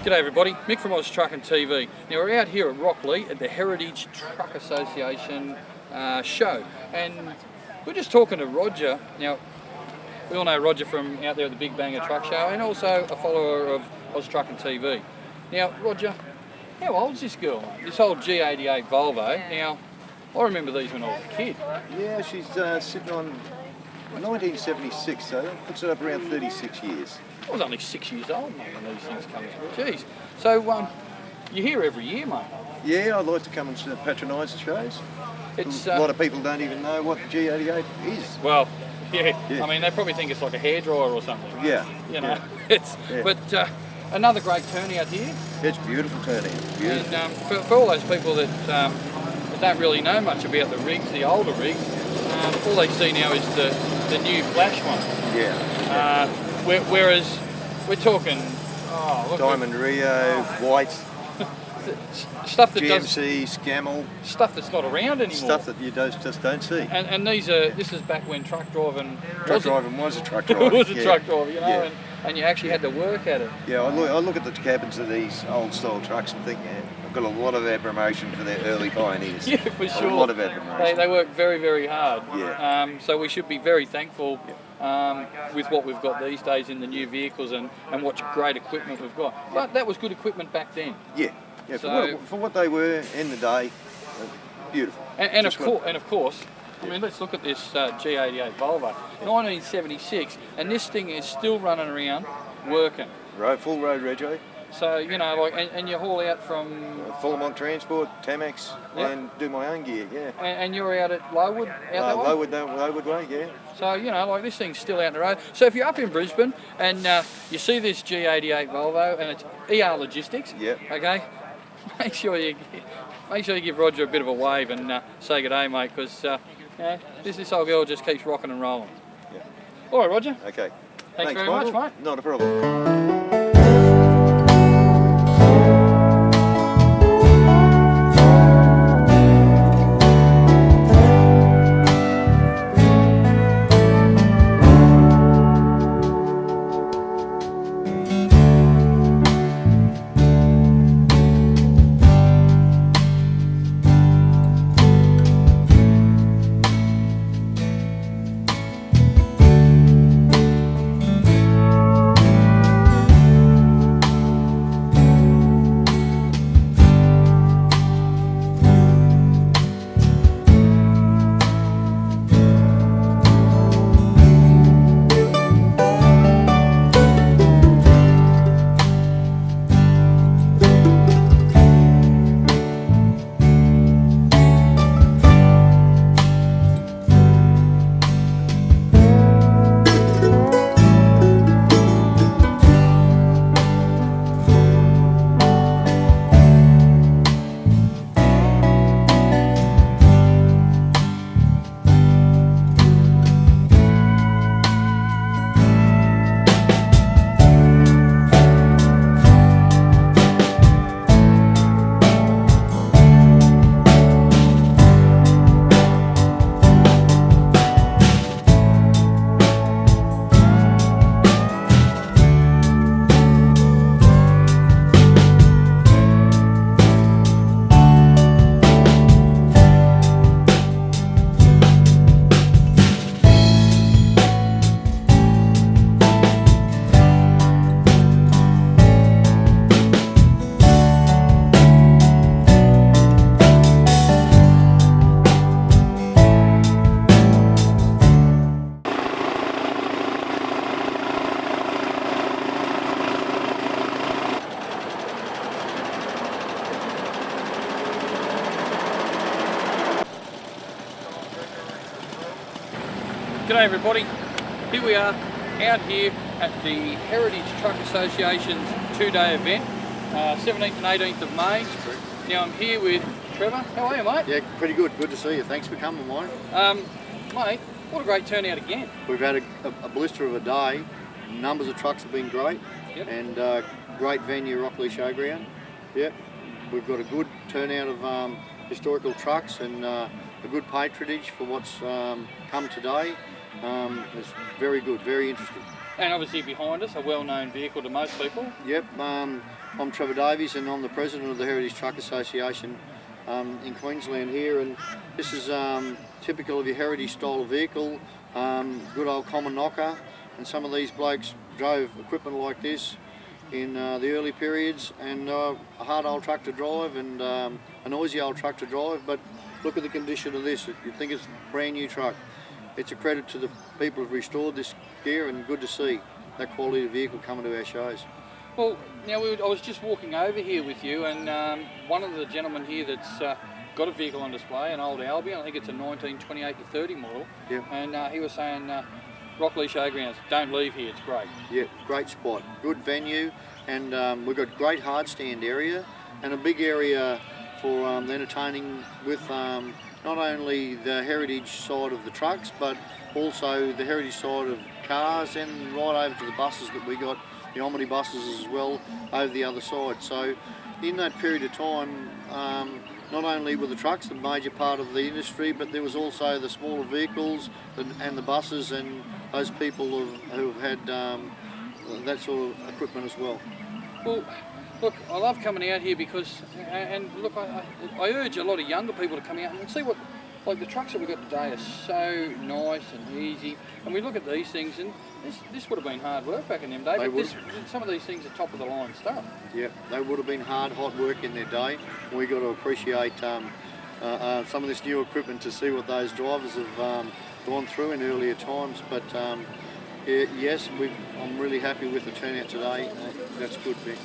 G'day everybody, Mick from Oz Truck and TV. Now we're out here at Rockley at the Heritage Truck Association show, and we're just talking to Roger. Now we all know Roger from out there at the Big Banger Truck Show, and also a follower of Oz Truck and TV. Now Roger, how old's this girl? This old G88 Volvo. Now I remember these when I was a kid. Yeah, she's sitting on 1976, so that puts it up around 36 years. I was only 6 years old, mate, when these things come out. Jeez. So, you're here every year, mate? Yeah, I'd like to come and patronise the shows. It's, a lot of people don't even know what the G88 is. Well, yeah. I mean, they probably think it's like a hairdryer or something. Yeah. You know, it's. Yeah. But another great turnout here. It's beautiful turnout. Beautiful. And for all those people that don't really know much about the rigs, the older rigs, all they see now is the new flash one. Yeah. Whereas we're talking Diamond Rio, White, stuff that GMC, Scammell, stuff that's not around anymore. Stuff that you just don't see. And this is back when truck driving was a truck driver. It was a truck driver, you know, and you actually had to work at it. Yeah, I look at the cabins of these old style trucks and think, man, I've got a lot of admiration for their early pioneers. Yeah, for sure. A lot of admiration. They work very, very hard. Yeah. So we should be very thankful with what we've got these days in the new vehicles and what great equipment we've got. But that was good equipment back then. Yeah. Yeah. So, for what they were in the day, beautiful. And of course, I mean, let's look at this G88 Volvo, 1976, and this thing is still running around, working. Full road rego. So, you know, like, and you haul out from... Fullermont Transport, Tamex, and do my own gear, yeah. And you're out at Lowood, that way? Lowood way, yeah. So, you know, like, this thing's still out the road. So if you're up in Brisbane and you see this G88 Volvo and it's ER Logistics, okay, make sure you give Roger a bit of a wave and say good day, mate, because this old girl just keeps rocking and rolling. Yeah. All right, Roger. Okay. Thanks very much, mate. Not a problem. G'day everybody, here we are out here at the Heritage Truck Association's two-day event, 17th and 18th of May. Now I'm here with Trevor. How are you, mate? Yeah, pretty good. Good to see you. Thanks for coming, mate. Mate, what a great turnout again. We've had a blister of a day. Numbers of trucks have been great. Yep. And great venue, Rockley Showground. Yep. We've got a good turnout of historical trucks and a good patronage for what's come today. It's very good, very interesting. And obviously behind us, a well-known vehicle to most people. Yep, I'm Trevor Davies and I'm the president of the Heritage Truck Association in Queensland here, and this is typical of your heritage style vehicle, good old common knocker, and some of these blokes drove equipment like this in the early periods, and a hard old truck to drive and a noisy old truck to drive, but look at the condition of this. You'd think it's a brand new truck. It's a credit to the people who've restored this gear, and good to see that quality of vehicle coming to our shows. Well, now I was just walking over here with you, and one of the gentlemen here that's got a vehicle on display, an old Albion, I think it's a 1928 to 30 model, Yep. and he was saying, Rockley Showgrounds, don't leave here, it's great. Yeah, great spot, good venue, and we've got great hard stand area and a big area for entertaining with not only the heritage side of the trucks, but also the heritage side of cars, and right over to the buses that we got, the omni buses as well, over the other side. So in that period of time, not only were the trucks the major part of the industry, but there was also the smaller vehicles and the buses and those people who have had that sort of equipment as well. Well, look, I love coming out here because, and look, I urge a lot of younger people to come out and see what, like the trucks that we've got today are so nice and easy, and we look at these things, and this would have been hard work back in them days, but some of these things are top of the line stuff. Yeah, they would have been hard work in their day. We got to appreciate some of this new equipment to see what those drivers have gone through in earlier times, but yes, I'm really happy with the turnout today. That's good, Vic.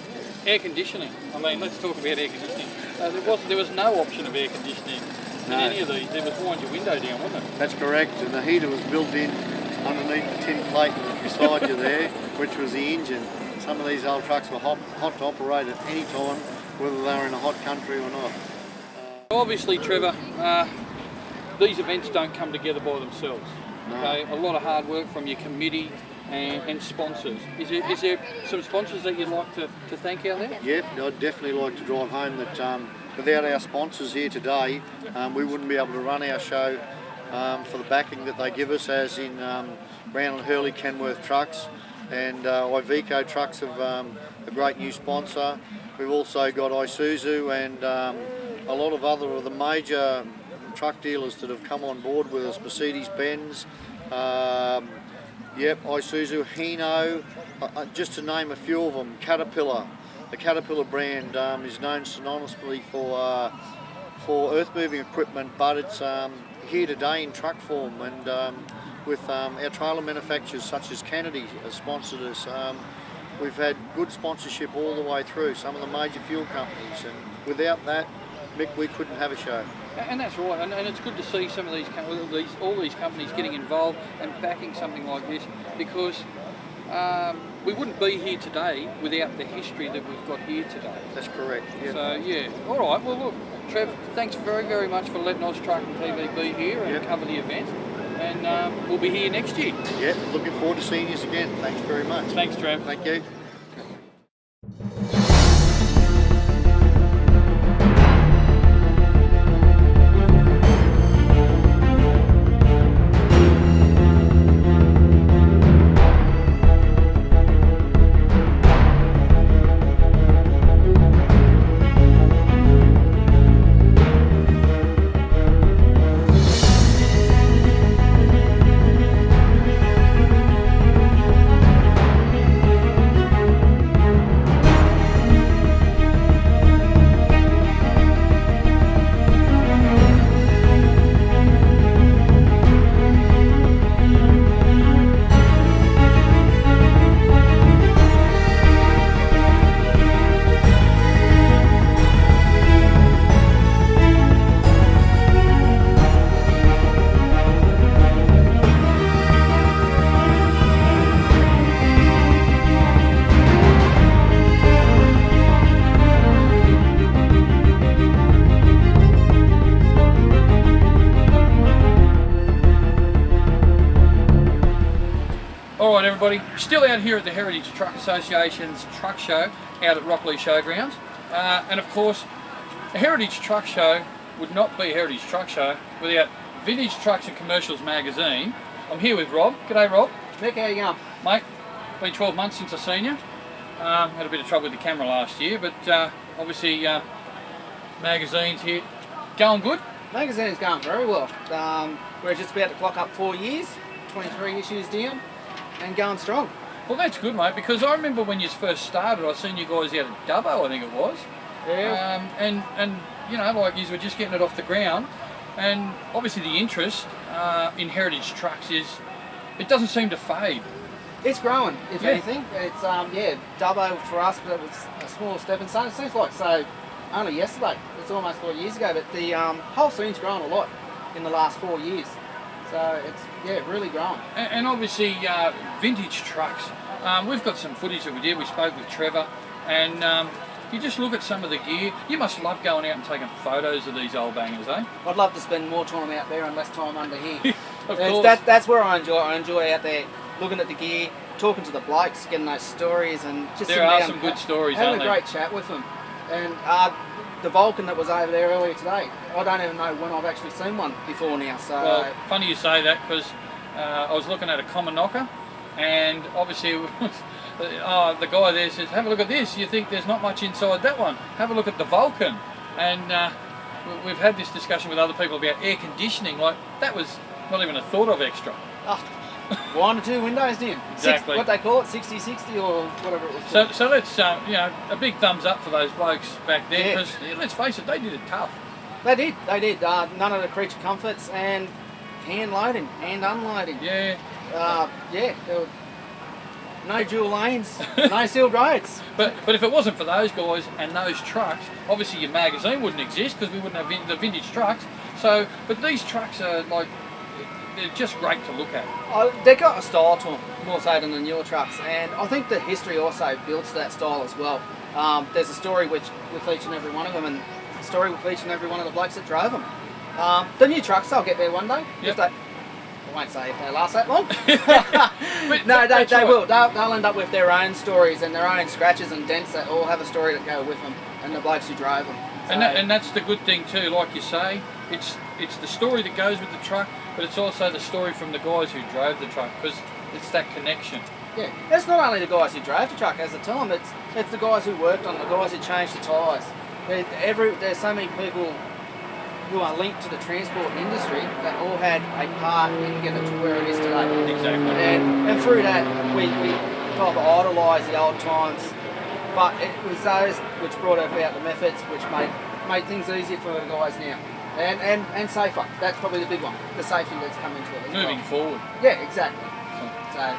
Air conditioning. I mean, let's talk about air conditioning. There was no option of air conditioning in any of these. There was wind your window down, wasn't it? That's correct, and the heater was built in underneath the tin plate beside you there, which was the engine. Some of these old trucks were hot to operate at any time, whether they were in a hot country or not. Obviously, Trevor, these events don't come together by themselves. No. Okay, a lot of hard work from your committee and sponsors. Is there some sponsors that you'd like to thank out there? Yep, I'd definitely like to drive home that without our sponsors here today, we wouldn't be able to run our show for the backing that they give us, as in Brown and Hurley Kenworth Trucks, and Iveco Trucks have a great new sponsor. We've also got Isuzu and a lot of other of the major truck dealers that have come on board with us, Mercedes-Benz, Isuzu, Hino, just to name a few of them. Caterpillar, the Caterpillar brand is known synonymously for earth-moving equipment, but it's here today in truck form, and with our trailer manufacturers such as Kennedy has sponsored us. We've had good sponsorship all the way through, some of the major fuel companies, and without that, Mick, we couldn't have a show. And that's right, and it's good to see some of all these companies getting involved and backing something like this, because we wouldn't be here today without the history that we've got here today. That's correct. Yeah. So yeah, all right. Well, look, Trev, thanks very, very much for letting Oz Truck and TV be here and cover the event, and we'll be here next year. Yeah, looking forward to seeing you again. Thanks very much. Thanks, Trev. Thank you. All right, everybody, still out here at the Heritage Truck Association's truck show out at Rocklea Showgrounds. And of course, a Heritage Truck Show would not be a Heritage Truck Show without Vintage Trucks and Commercials magazine. I'm here with Rob. G'day, Rob. Nick, how you going? Mate, been 12 months since I've seen you. Had a bit of trouble with the camera last year, but obviously magazine's here. Going good? Magazine's going very well. We're just about to clock up 4 years, 23 issues down, and going strong. Well, that's good, mate, because I remember when you first started, I seen you guys out at Dubbo, I think it was. Yeah. And you know, like you were just getting it off the ground, and obviously the interest in heritage trucks it doesn't seem to fade. It's growing, if anything. It's Dubbo for us, but it was a small stepping stone. It seems like only yesterday. It's almost 4 years ago, but the whole scene's grown a lot in the last 4 years. So it's really growing. And obviously vintage trucks. We've got some footage that we did. We spoke with Trevor, and you just look at some of the gear. You must love going out and taking photos of these old bangers, eh? I'd love to spend more time out there and less time under here. Of course. That's where I enjoy. I enjoy out there looking at the gear, talking to the blokes, getting those stories, and just there are some good stories, having a great chat with them. And the Vulcan that was over there earlier today, I don't even know when I've actually seen one before now. So well, funny you say that, because I was looking at a common knocker, and obviously the guy there says, have a look at this. You think there's not much inside that one? Have a look at the Vulcan. And we've had this discussion with other people about air conditioning. Like, that was not even a thought of extra. Oh, 1 or 2 windows down. Exactly. What they call it, 60-60 or whatever it was. So let's you know, a big thumbs up for those blokes back there, because let's face it, they did it tough. They did. None of the creature comforts, and hand loading, hand unloading. Yeah. There were no dual lanes, no sealed roads. But if it wasn't for those guys and those trucks, obviously your magazine wouldn't exist, because we wouldn't have the vintage trucks. So, but these trucks are like, they're just great to look at. They've got a style to them, more so than the newer trucks, and I think the history also builds that style as well. There's a story with each and every one of them, and a story with each and every one of the blokes that drove them. The new trucks, they'll get there one day. Yep. I won't say if they last that long. No, they will. They'll end up with their own stories and their own scratches and dents that all have a story to go with them, and the blokes who drove them. So, and that's the good thing too, like you say, it's the story that goes with the truck, but it's also the story from the guys who drove the truck, because it's that connection. Yeah, it's not only the guys who drove the truck, as I tell them, it's the guys who worked on it, the guys who changed the tyres. There's so many people who are linked to the transport industry that all had a part in getting it to where it is today. Exactly. And through that, we kind of idolise the old times, but it was those which brought about the methods which made things easier for the guys now. And safer. That's probably the big one. The safety that's come into it as well. Moving forward. Yeah, exactly. So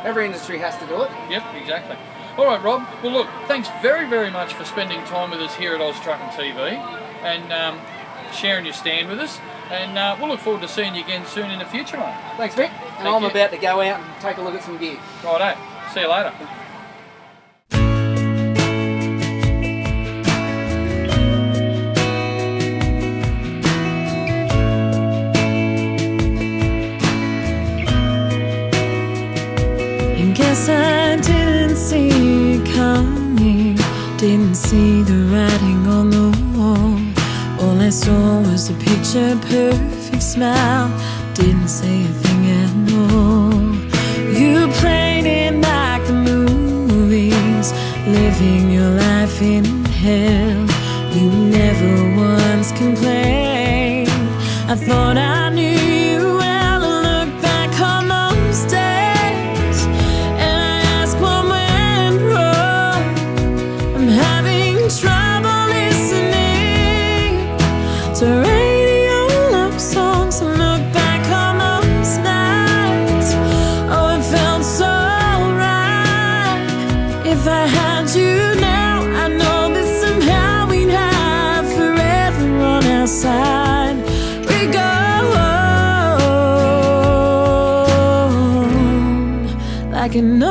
every industry has to do it. Yep, exactly. All right, Rob. Well, look, thanks very, very much for spending time with us here at Oz Trucking TV, and sharing your stand with us. And we'll look forward to seeing you again soon in the future, mate. Thanks, Mick. And I'm about to go out and take a look at some gear. Righto. See you later. Guess I didn't see it coming, didn't see the writing on the wall. All I saw was a picture perfect smile, didn't say a thing at all. You played it like the movies, living your life in hell. You never once complained. I thought I knew you well, and look back on those days. Trouble listening to radio love songs, and look back on those nights. Oh, it felt so right. If I had you now, I know that somehow we'd have forever on our side. We go like an